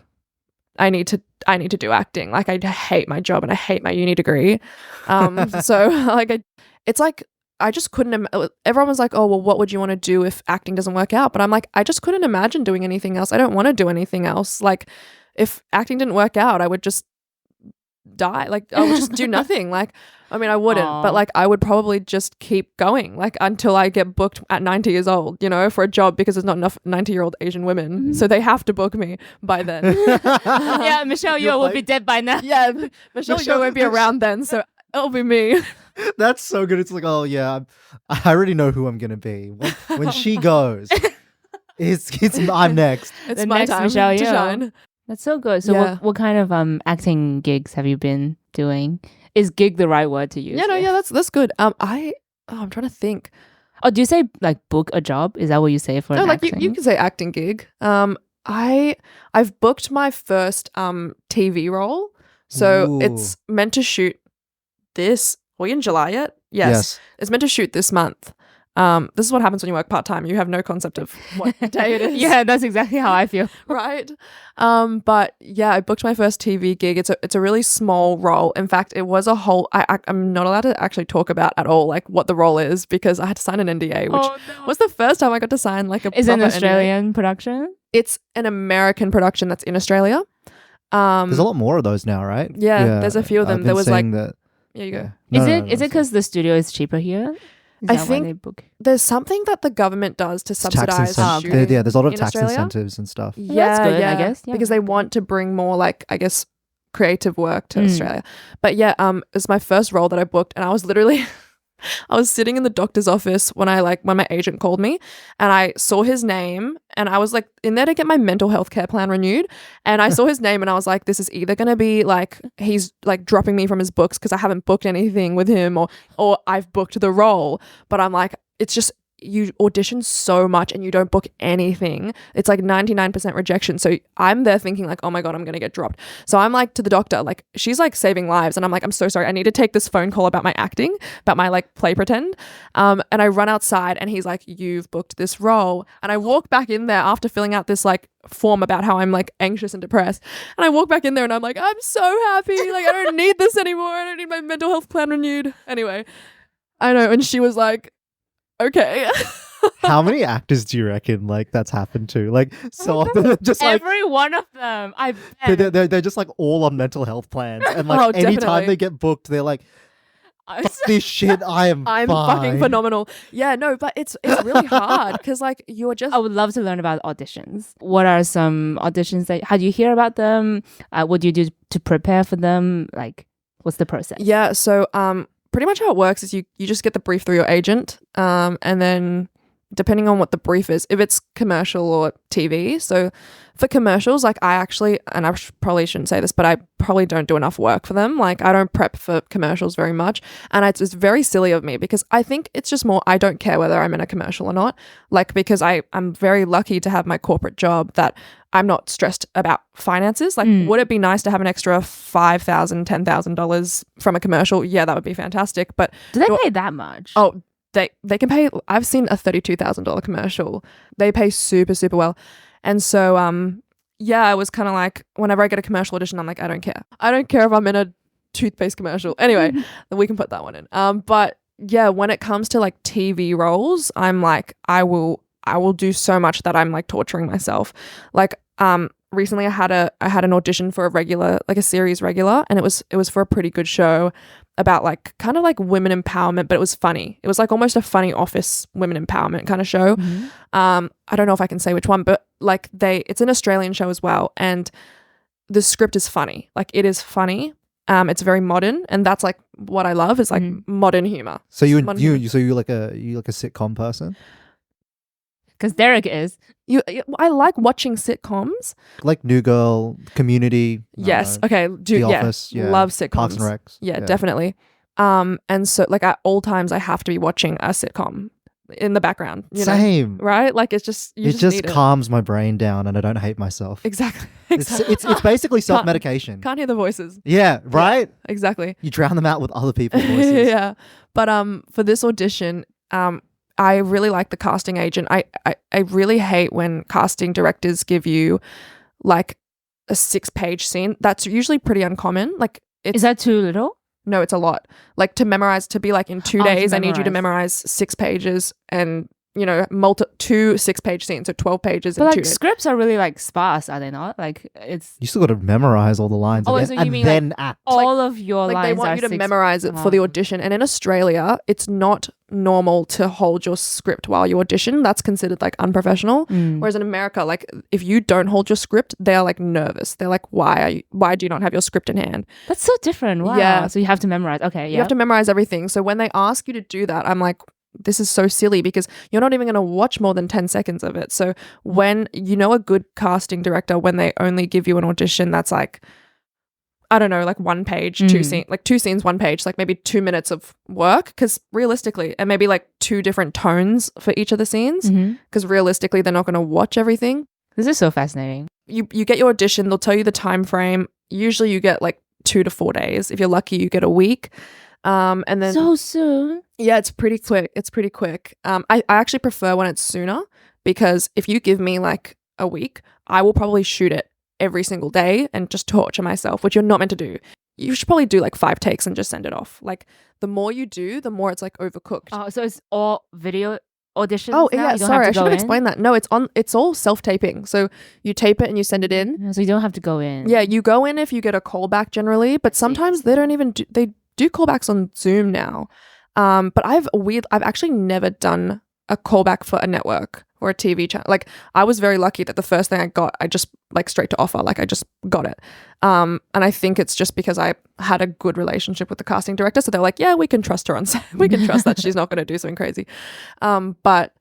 I need to do acting. Like I hate my job and I hate my uni degree. So like it's like I just couldn't. Everyone was like, "Oh, well, what would you want to do if acting doesn't work out?" But I'm like, I just couldn't imagine doing anything else. I don't want to do anything else. Like if acting didn't work out, I would just die. Like I would just do nothing. Like I mean, I wouldn't, Aw. but like I would probably just keep going, like until I get booked at 90 years old, you know, for a job, because there's not enough 90-year-old Asian women, so they have to book me by then. Yeah, Michelle You're Yeoh will like- be dead by now. Yeah, Michelle Yeoh won't be around then, so it'll be me. That's so good. It's like, oh yeah, I already know who I'm gonna be when she goes. I'm next. It's The my next time Michelle to Yeoh. shine. That's so good. So Yeah. what kind of acting gigs have you been doing? Is gig the right word to use? Yeah, no, here? yeah, that's good. I'm trying to think. Oh, do you say like book a job? Is that what you say for No, an like acting? you can say acting gig. I've booked my first TV role, so Ooh. it's meant to shoot this. Are we in July yet? Yes. It's meant to shoot this month. This is what happens when you work part-time. You have no concept of what day it is. Yeah, that's exactly how I feel. Right. But yeah, I booked my first TV gig. It's a really small role. In fact, it was a whole, I'm not allowed to actually talk about at all like what the role is, because I had to sign an NDA, which was the first time I got to sign like a Is it an proper NDA. Australian production? It's an American production that's in Australia. There's a lot more of those now, right? Yeah, there's a few of them. I've there been was seeing like, that. yeah, you go. Is it because the studio is cheaper here? Is I that why think they book? There's something that the government does to It's tax subsidize incentives. shooting. There's a lot of in tax Australia. incentives and stuff. Yeah, that's good, yeah, I guess. Yeah. because they want to bring more like, I guess, creative work to Australia. But yeah, it's my first role that I booked, and I was literally I was sitting in the doctor's office when my agent called me, and I saw his name, and I was like in there to get my mental health care plan renewed, and I saw his name, and I was like, this is either going to be like he's like dropping me from his books because I haven't booked anything with him, or I've booked the role. But I'm like, it's just, you audition so much and you don't book anything. It's like 99% rejection. So I'm there thinking like, oh my God, I'm going to get dropped. So I'm like to the doctor, like she's like saving lives. And I'm like, I'm so sorry. I need to take this phone call about my acting, about my like play pretend. And I run outside and he's like, you've booked this role. And I walk back in there after filling out this like form about how I'm like anxious and depressed. And I walk back in there and I'm like, I'm so happy. Like I don't need this anymore. I don't need my mental health plan renewed. Anyway, I know. And she was like, okay. How many actors do you reckon like that's happened to? Like so often, just like every one of them. I bet. they're just like all on mental health plans, and like Oh, anytime definitely. they get booked, they're like, fuck this shit. I'm I'm fine. fucking phenomenal. Yeah, no, but it's really hard because like you're just. I would love to learn about auditions. What are some auditions that? How do you hear about them? What do you do to prepare for them? Like, what's the process? Yeah, so pretty much how it works is you just get the brief through your agent, and then depending on what the brief is, if it's commercial or TV. So for commercials, like I actually, and I probably shouldn't say this, but I probably don't do enough work for them. Like I don't prep for commercials very much, and it's very silly of me because I think it's just more, I don't care whether I'm in a commercial or not, like because I'm very lucky to have my corporate job that I'm not stressed about finances. Like, would it be nice to have an extra $5,000, $10,000 from a commercial? Yeah, that would be fantastic. But Do they pay that much? oh, they can pay. I've seen a $32,000 commercial. They pay super, super well. And so, yeah, I was kind of like, whenever I get a commercial audition, I'm like, I don't care. I don't care if I'm in a toothpaste commercial. Anyway, we can put that one in. But yeah, when it comes to like TV roles, I'm like, I will do so much that I'm like torturing myself. Like, recently I had an audition for a series regular, and it was for a pretty good show about like kind of like women empowerment, but it was funny. It was like almost a funny office women empowerment kind of show. I don't know if I can say which one, but like it's an Australian show as well, and the script is funny. Like it is funny. It's very modern, and that's like what I love is like modern humor. So you're like a sitcom person? Because Derek is. I like watching sitcoms. Like New Girl, Community. Yes. Okay. The Office. Yeah. Love sitcoms. Parks and Recs. Yeah, definitely. And so like at all times I have to be watching a sitcom in the background. You know? Same. Right? Like it's just it just calms my brain down, and I don't hate myself. Exactly. It's basically self-medication. Can't hear the voices. Yeah. Right. Yeah, exactly. You drown them out with other people's voices. Yeah. But for this audition, I really like the casting agent. I really hate when casting directors give you like a 6-page scene. That's usually pretty uncommon. Like, is that too little? No, it's a lot. Like to memorize, to be like in 2 days, I need you to memorize 6 pages and, you know, 2 6-page scenes, so 12 pages in 2 days. Scripts are really like sparse, are they not? Like it's. You still got to memorize all the lines. Oh, and so then, you mean then like act. all of your like lines they want are you to memorize it for the audition. And in Australia, it's not normal to hold your script while you audition. That's considered like unprofessional. Whereas in America, like if you don't hold your script, they're like nervous. They're like, why do you not have your script in hand? That's so different. Wow. Yeah. So you have to memorize. Okay. Yeah. You have to memorize everything. So when they ask you to do that, I'm like, this is so silly because you're not even going to watch more than 10 seconds of it. So when you know a good casting director, when they only give you an audition that's like, I don't know, like 1 page, 2 scenes, like 2 scenes, 1 page, like maybe 2 minutes of work. Because realistically, and maybe like 2 different tones for each of the scenes. Because realistically, they're not going to watch everything. This is so fascinating. You get your audition. They'll tell you the time frame. Usually you get like 2 to 4 days. If you're lucky, you get a week. And then so soon. Yeah, it's pretty quick. I actually prefer when it's sooner, because if you give me like a week, I will probably shoot it every single day and just torture myself, which you're not meant to do. You should probably do like 5 takes and just send it off. Like the more you do, the more it's like overcooked. Oh, so it's all video auditions? Oh now? yeah, You don't sorry, have I to should go have in? explained that. No, it's all self-taping. So you tape it and you send it in. So you don't have to go in. Yeah, you go in if you get a callback generally, but sometimes they don't even they do callbacks on Zoom now. But I've actually never done a callback for a network or a TV channel. Like I was very lucky that the first thing I got, I just like straight to offer. Like I just got it. And I think it's just because I had a good relationship with the casting director. So they're like, yeah, we can trust her on set. We can trust that she's not going to do something crazy. But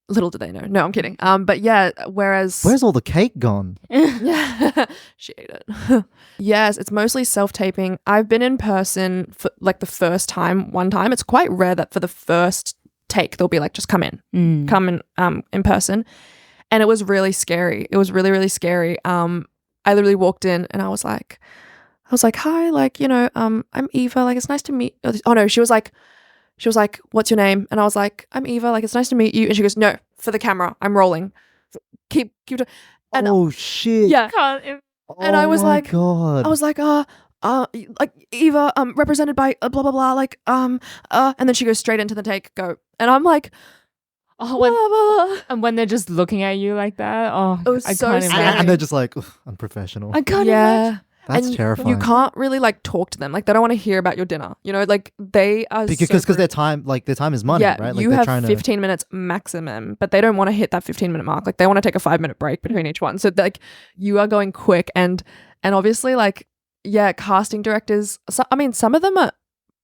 little do they know. No, I'm kidding. But yeah, whereas Where's all the cake gone? yeah, she ate it. Yes, it's mostly self-taping. I've been in person for like the first time, one time. It's quite rare that for the first take they'll be like, just come in person. And it was really scary. It was really, really scary. I literally walked in and I was like, hi, like, I'm Eva, like it's nice to meet. Oh no, she was like, what's your name? And I was like, I'm Eva, like it's nice to meet you. And she goes, no, for the camera, I'm rolling. Keep and oh shit. yeah. And I was my like, God. I was like, like Eva, represented by blah blah blah, like and then she goes straight into the take, go, and I'm like, Oh, blah, blah, blah. and when they're just looking at you like that, It was I so can't scary. imagine. and they're just like, "Ugh, unprofessional. I can't Yeah. imagine. That's And terrifying. You can't really like talk to them. Like they don't want to hear about your dinner. Like they are because their time is money, yeah, right? Like you they're have trying 15 minutes maximum, but they don't want to hit that 15-minute mark. Like they want to take a 5-minute break between each one. So like you are going quick and obviously like, yeah, casting directors, some of them are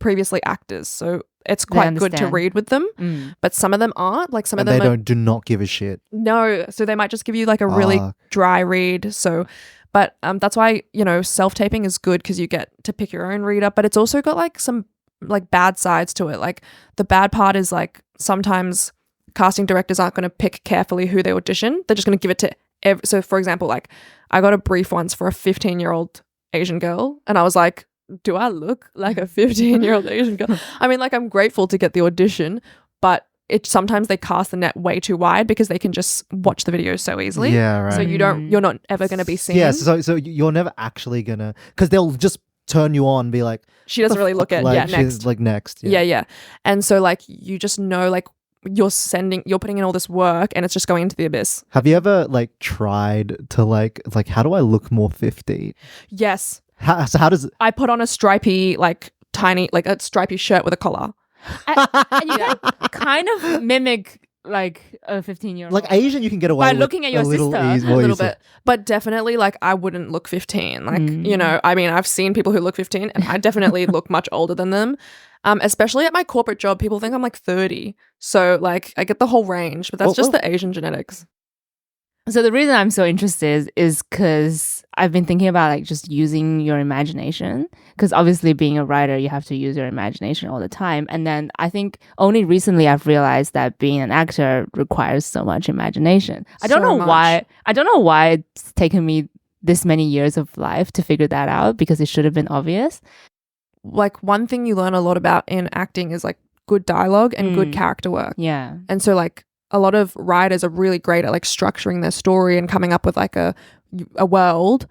previously actors, so it's quite good to understand. read with them, but some of them aren't. Like some and of them they do not give a shit. no, so they might just give you like a really dry read. So but that's why, self-taping is good because you get to pick your own reader, but it's also got like some like bad sides to it. Like the bad part is like sometimes casting directors aren't going to pick carefully who they audition. They're just going to give it to so for example, like I got a brief once for a 15-year-old Asian girl and I was like, do I look like a 15-year-old Asian girl? I mean, like I'm grateful to get the audition, but sometimes they cast the net way too wide because they can just watch the video so easily. Yeah, right. So you're not ever going to be seen. Yeah, so you're never actually gonna, because they'll just turn you on and be like, she doesn't really look at like, next. she's like next. Yeah. And so like you just know like you're putting in all this work and it's just going into the abyss. Have you ever like tried to like how do I look more 50? Yes. So how does it? I put on a stripy like tiny like a stripy shirt with a collar. And you can kind of mimic like a 15-year-old. Like Asian, you can get away by with looking at your a little sister. A little bit, but definitely like I wouldn't look 15. Like I mean, I've seen people who look 15, and I definitely look much older than them. Especially at my corporate job, people think I'm like 30. So like I get the whole range, but that's just the Asian genetics. So the reason I'm so interested is because I've been thinking about like just using your imagination, because obviously being a writer, you have to use your imagination all the time. And then I think only recently I've realized that being an actor requires so much imagination. I don't know why it's taken me this many years of life to figure that out, because it should have been obvious. Like one thing you learn a lot about in acting is like good dialogue and good character work. Yeah. And so like a lot of writers are really great at like structuring their story and coming up with like a world,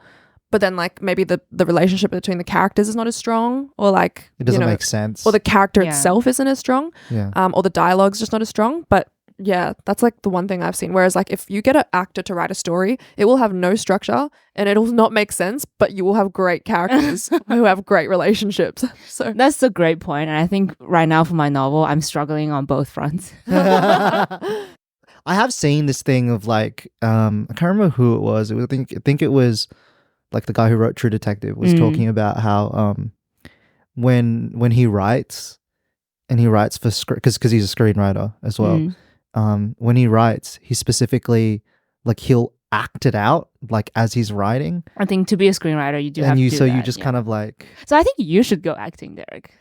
but then like maybe the relationship between the characters is not as strong, or like It doesn't make sense. or the character itself isn't as strong, or the dialogue's just not as strong. But yeah, that's like the one thing I've seen. Whereas like if you get an actor to write a story, it will have no structure and it'll not make sense, but you will have great characters who have great relationships. So That's a great point. And I think right now for my novel, I'm struggling on both fronts. I have seen this thing of like I can't remember who it was. I think it was like the guy who wrote True Detective was talking about how when he writes, and he writes for script because he's a screenwriter as well. When he writes, he specifically like he'll act it out like as he's writing. I think to be a screenwriter, you do have to do you that, just kind of like. So I think you should go acting, Derek.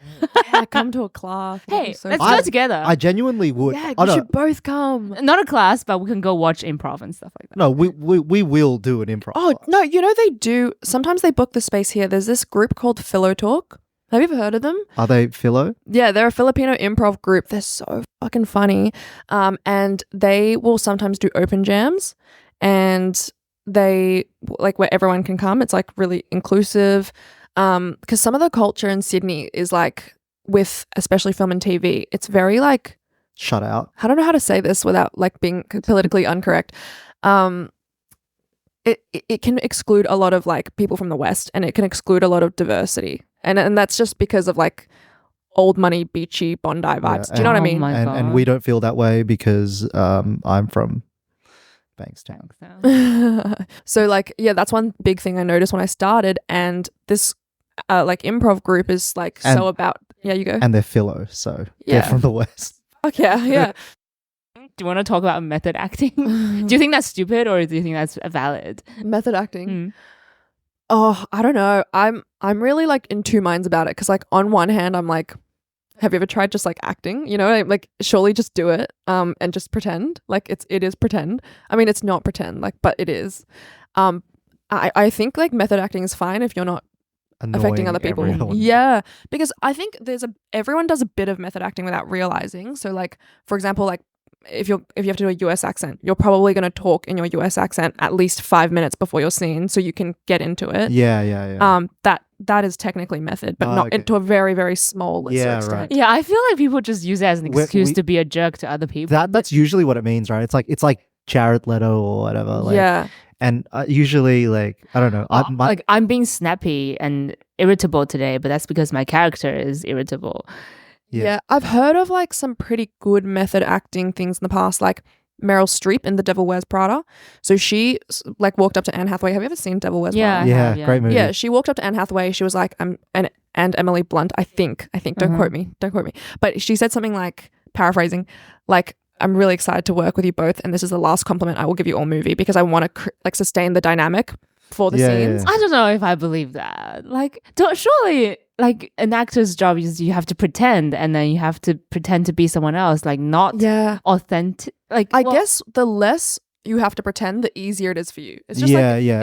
yeah, come to a class. Hey, So let's fun. go together. I genuinely would. Yeah, I you don't- should both come. Not a class, but we can go watch improv and stuff like that. No, we will do an improv. Oh, class. no, they do. Sometimes they book the space here. There's this group called Philo Talk. Have you ever heard of them? Are they philo? Yeah, they're a Filipino improv group. They're so fucking funny. And they will sometimes do open jams, and they like where everyone can come. It's like really inclusive. Because some of the culture in Sydney is like with especially film and TV, it's very like shut out. I don't know how to say this without like being politically incorrect. It can exclude a lot of like people from the West, and it can exclude a lot of diversity, and that's just because of like old money, beachy Bondi vibes. Do you know what I mean? And we don't feel that way because I'm from Bankstown. So like, yeah, that's one big thing I noticed when I started, and this like improv group is like so about you go. And they're philo, so they're from the West. Okay, yeah. Do you want to talk about method acting? Do you think that's stupid or do you think that's valid? Method acting? Oh, I don't know. I'm really like in two minds about it because like on one hand I'm like, have you ever tried just like acting? You know, like surely just do it and just pretend. Like it is pretend. I mean, it's not pretend, like, but it is. I think like method acting is fine if you're not affecting other people. Everyone. Yeah, because I think everyone does a bit of method acting without realizing. So like, for example, like if you have to do a US accent, you're probably going to talk in your US accent at least 5 minutes before your scene so you can get into it. Yeah. That is technically method, but not to a very, very small extent. Right. Yeah, I feel like people just use it as an excuse to be a jerk to other people. That's usually what it means, right? It's like Jared Leto or whatever. Like, yeah. And usually, like, I don't know. I'm being snappy and irritable today, but that's because my character is irritable. Yeah, I've heard of like some pretty good method acting things in the past, like Meryl Streep in The Devil Wears Prada. So she like walked up to Anne Hathaway. Have you ever seen Devil Wears Prada? Yeah, great movie. Yeah, she walked up to Anne Hathaway. She was like, and Emily Blunt, I think. Don't quote me. But she said something like, paraphrasing, like, I'm really excited to work with you both, and this is the last compliment I will give you all movie because I want to like sustain the dynamic for the scenes. I don't know if I believe that. Like, surely, like an actor's job is you have to pretend, and then you have to pretend to be someone else, like not authentic. Like, I guess the less you have to pretend, the easier it is for you. It's just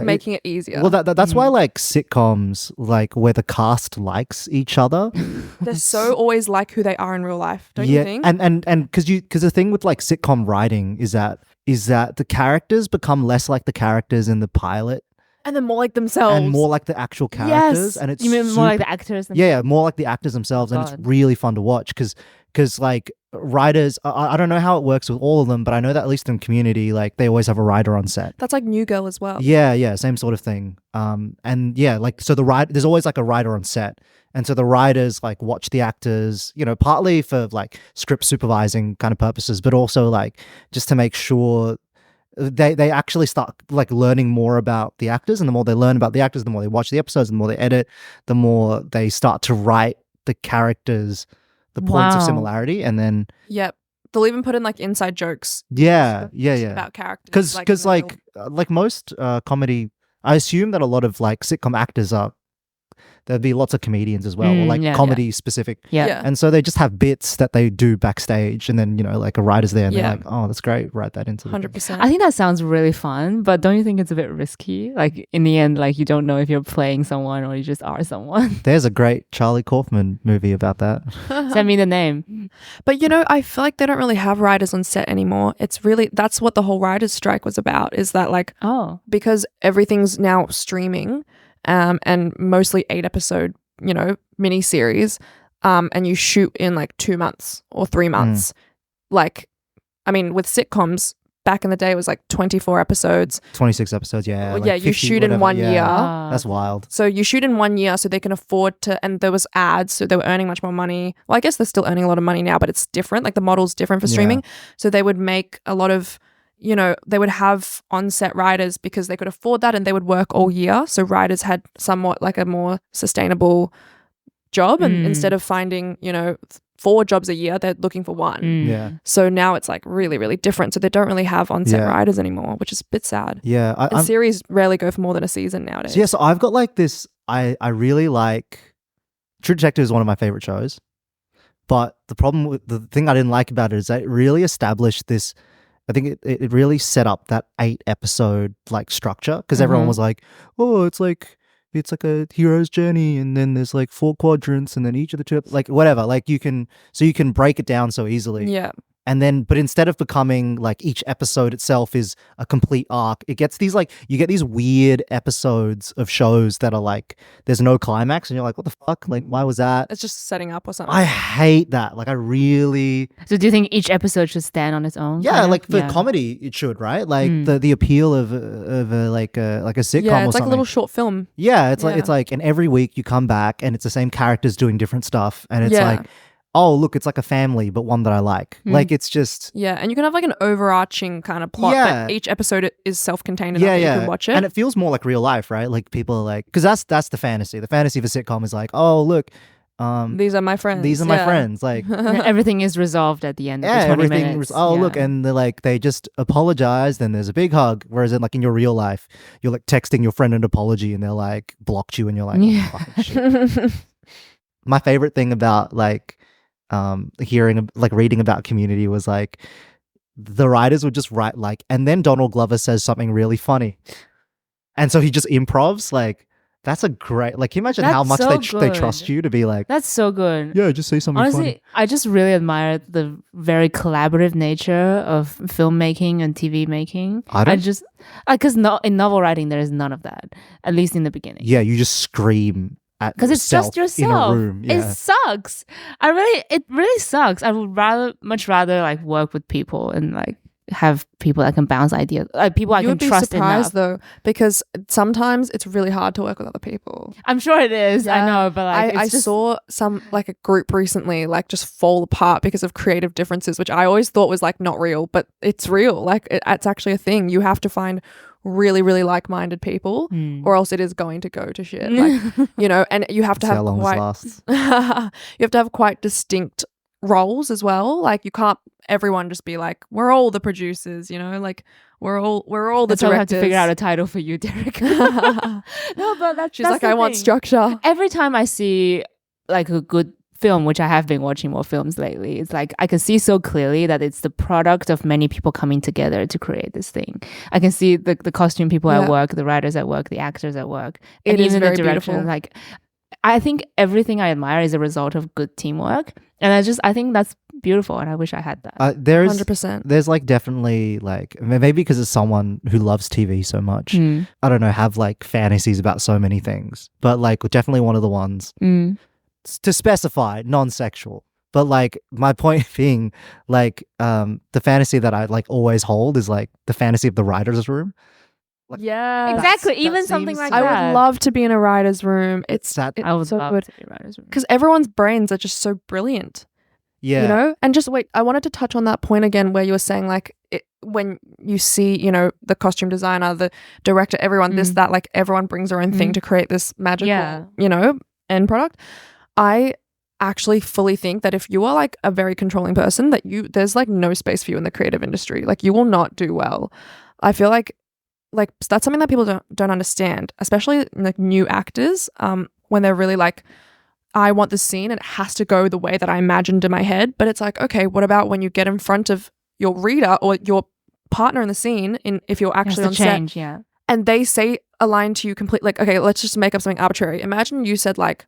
making it easier. Well, that's why like sitcoms, like where the cast likes each other, they're so always like who they are in real life, don't you think? And because the thing with like sitcom writing is that the characters become less like the characters in the pilot. And then more like themselves. And more like the actual characters. Yes. And it's you mean more like the actors? Yeah, more like the actors themselves. And it's really fun to watch because like writers, I don't know how it works with all of them, but I know that at least in Community, like they always have a writer on set. That's like New Girl as well. Yeah, same sort of thing. And yeah, like so there's always like a writer on set. And so the writers like watch the actors, you know, partly for like script supervising kind of purposes, but also like just to make sure they actually start like learning more about the actors, and the more they learn about the actors, the more they watch the episodes, the more they edit, the more they start to write the characters, the points of similarity, and then they'll even put in like inside jokes. About characters. Because like most comedy, I assume that a lot of like sitcom actors there'd be lots of comedians as well, or like comedy specific. Yeah. And so they just have bits that they do backstage, and then, you know, like a writer's there and they're like, oh, that's great, write that into 100%. I think that sounds really fun, but don't you think it's a bit risky? Like in the end, like you don't know if you're playing someone or you just are someone. There's a great Charlie Kaufman movie about that. Send me the name. But you know, I feel like they don't really have writers on set anymore. It's really, that's what the whole writers' strike was about, is that like, because everything's now streaming, and mostly 8-episode, you know, mini series, and you shoot in like 2 months or 3 months. Like, I mean, with sitcoms back in the day, it was like 24 episodes, 26 episodes. Yeah, well, like yeah, you 50, shoot in 1 year. That's wild. So you shoot in 1 year, so they can afford to, and there was ads, so they were earning much more money. Well, I guess they're still earning a lot of money now, but it's different. Like the model's different for streaming. So they would make a lot of, you know, they would have on-set writers because they could afford that, and they would work all year. So writers had somewhat like a more sustainable job, and instead of finding, you know, 4 jobs a year, they're looking for 1. Yeah. So now it's like really, really different. So they don't really have on-set writers anymore, which is a bit sad. Yeah. And series rarely go for more than a season nowadays. So I've got like this, I really like, True Detective is one of my favorite shows. But the problem with the thing I didn't like about it is that it really established this, I think it really set up that 8-episode like structure, because everyone was like, oh, it's like a hero's journey, and then there's like 4 quadrants, and then each of the 2, like whatever, like you can break it down so easily. Yeah. And then, but instead of becoming like each episode itself is a complete arc, it gets these like, you get these weird episodes of shows that are like, there's no climax and you're like, what the fuck? Like, why was that? It's just setting up or something. I hate that. Like, I really. So do you think each episode should stand on its own? Yeah, kind of? like for comedy, it should, right? Like the appeal of like a sitcom Yeah, or it's like something. a little short film. Yeah, it's like, and every week you come back and it's the same characters doing different stuff, and it's Yeah. like, oh look, it's like a family, but one that I like. Like it's just. Yeah, and you can have like an overarching kind of plot, Yeah. but each episode is self-contained enough Yeah, that yeah, you can watch it. and it feels more like real life, right? Like people are like, because that's the fantasy. The fantasy of a sitcom is like, oh look, These are my friends. these are my friends. Like, And everything is resolved at the end of yeah, the 20 everything. minutes. Look, and they're like, they just apologize. Then there's a big hug. Whereas in like in your real life, you're like texting your friend an apology, and they're like blocked you, and you're like, oh, Yeah. fucking shit. My favorite thing about like reading about Community was like the writers would just write like, and then Donald Glover says something really funny, and so he just improvs. Like, that's a great, like, can you imagine how That's much so they good. trust you to be like, That's so good. yeah, just say something Honestly, funny. I just really admire the very collaborative nature of filmmaking and TV making. I don't- just because in novel writing there is none of that, at least in the beginning. Yeah, you just scream at Because it's just in a yourself. room. Yeah. It sucks. It really sucks. I would much rather like work with people and like have people that can bounce ideas, like people I You can would be trust surprised enough. though, because sometimes it's really hard to work with other people. I'm sure it is. I Yeah. know, but like I it's just, saw some like a group recently like just fall apart because of creative differences, which I always thought was like not real, but it's real. Like it's actually a thing. You have to find really, really like-minded people, or else it is going to go to shit. Like, you know, and you have to See have how long quite this lasts. you have to have quite distinct roles as well. Like you can't everyone just be like, we're all the producers, you know, like we're all the that's why we have directors. to figure out a title for you, Derek. No, but She's that's like, the I want thing. structure. Every time I see like a good film, which I have been watching more films lately, it's like I can see so clearly that it's the product of many people coming together to create this thing. I can see the costume people Yeah. at work, the writers at work, the actors at work, It and is even very the direction. beautiful. Like, I think everything I admire is a result of good teamwork, and I think that's beautiful, and I wish I had that. There's 100%. there's like definitely like, maybe because it's someone who loves TV so much, I don't know, have like fantasies about so many things, but like definitely one of the ones to specify non-sexual. But like my point being, like the fantasy that I like always hold is like the fantasy of the writer's room. Like, Yeah. Exactly, that even something seems- like I that. would love to be in a writer's room. It's That- I would so love good to be writers' room. because everyone's brains are just so brilliant. Yeah. You know? And just wait, I wanted to touch on that point again where you were saying like when you see, you know, the costume designer, the director, everyone, this, that, like everyone brings their own thing to create this magical, Yeah. you know, end product. I actually fully think that if you are like a very controlling person, that there's like no space for you in the creative industry. Like you will not do well. I feel like that's something that people don't understand, especially like new actors, when they're really like, I want this scene and it has to go the way that I imagined in my head. But it's like, okay, what about when you get in front of your reader or your partner in the scene, if you're actually on set, Yeah. and they say a line to you completely, like, okay, let's just make up something arbitrary. Imagine you said like,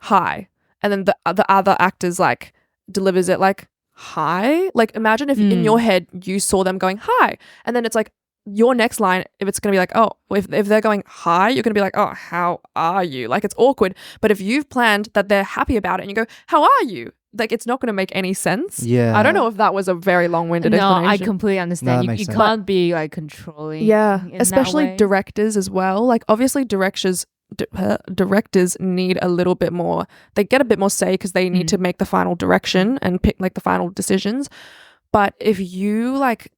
hi, and then the other actors like delivers it like, hi. Like imagine if in your head you saw them going hi, and then it's like your next line, if it's gonna be like, oh, if they're going hi, you're gonna be like, oh, how are you? Like it's awkward. But if you've planned that they're happy about it and you go, how are you? Like it's not gonna make any sense. Yeah. I don't know if that was a very long-winded No, I explanation. completely No, understand. that you makes you sense. can't be like controlling. Yeah, in that especially way. directors as well. Like obviously directors need a little bit more, they get a bit more say because they need to make the final direction and pick like the final decisions. But if you like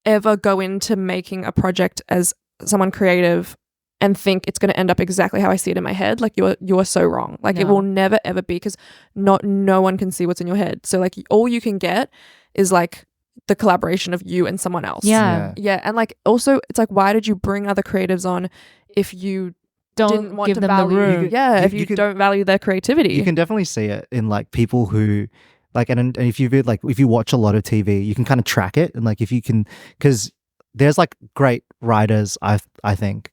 ever go into making a project as someone creative and think it's going to end up exactly how I see it in my head, like you are so wrong. Like it No. will never ever be, because no one can see what's in your head. So like all you can get is like the collaboration of you and someone else. Yeah. Yeah, and like also it's like, why did you bring other creatives on if you didn't Don't want give to them value the room. if You you can- don't value their creativity? You can definitely see it in like people who like, and if you watch a lot of TV, you can kind of track it, and like if you can, because there's like great writers, I think,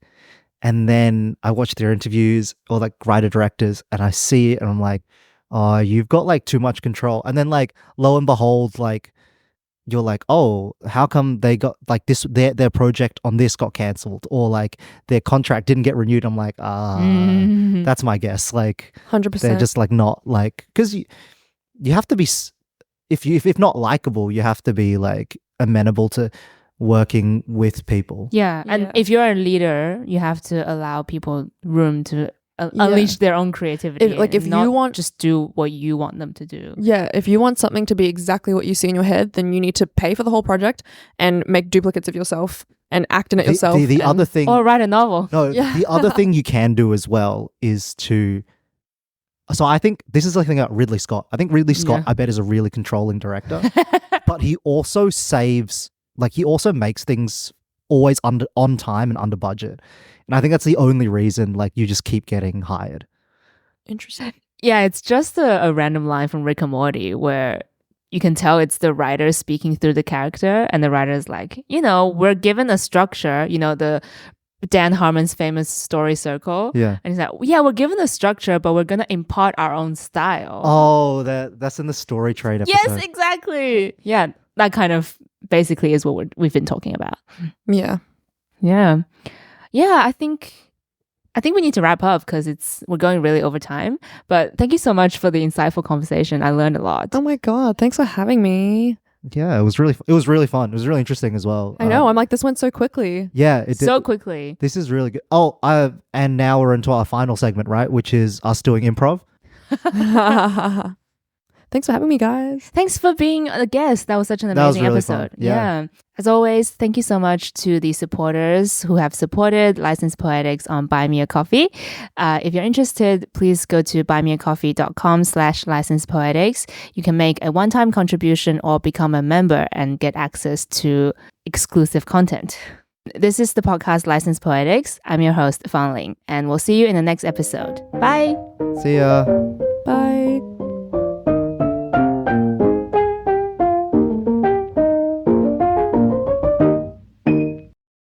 and then I watch their interviews or like writer directors, and I see it, and I'm like, oh, you've got like too much control, and then like lo and behold, like you're like, oh, how come they got like this? Their project on this got cancelled, or like their contract didn't get renewed. I'm like, that's my guess. Like 100%. they're just like not like, because you have to be if not likable, you have to be like amenable to working with people. Yeah. And Yeah. if you're a leader, you have to allow people room to unleash their own creativity. If not you want just do what you want them to do. Yeah, if you want something to be exactly what you see in your head, then you need to pay for the whole project and make duplicates of yourself and act in it yourself. The and- other thing, Or write a novel. no, Yeah. the other thing you can do as well is to. So I think this is the thing about Ridley Scott. I think Ridley Scott, Yeah. I bet, is a really controlling director, but he also he also makes things always on time and under budget. And I think that's the only reason like you just keep getting hired. Interesting. Yeah, it's just a random line from Rick and Morty where you can tell it's the writer speaking through the character, and the writer's like, we're given a structure, the Dan Harmon's famous story circle. Yeah. And he's like, yeah, we're given a structure, but we're going to impart our own style. Oh, that's in the story trade episode. Yes, exactly. Yeah, that kind of basically is what we've been talking about. Yeah. Yeah. Yeah, I think we need to wrap up because we're going really over time. But thank you so much for the insightful conversation. I learned a lot. Oh my God. Thanks for having me. Yeah, it was really fun. It was really interesting as well. I know. I'm like, this went so quickly. Yeah, it did. So quickly. This is really good. Oh, and now we're into our final segment, right? Which is us doing improv. Thanks for having me, guys. Thanks for being a guest. That was such an That was amazing really episode. fun. Yeah. As always, thank you so much to the supporters who have supported Licensed Poetics on Buy Me a Coffee. If you're interested, please go to buymeacoffee.com/licensedpoetics. You can make a one-time contribution or become a member and get access to exclusive content. This is the podcast Licensed Poetics. I'm your host, Fan Ling, and we'll see you in the next episode. Bye! See ya. Bye.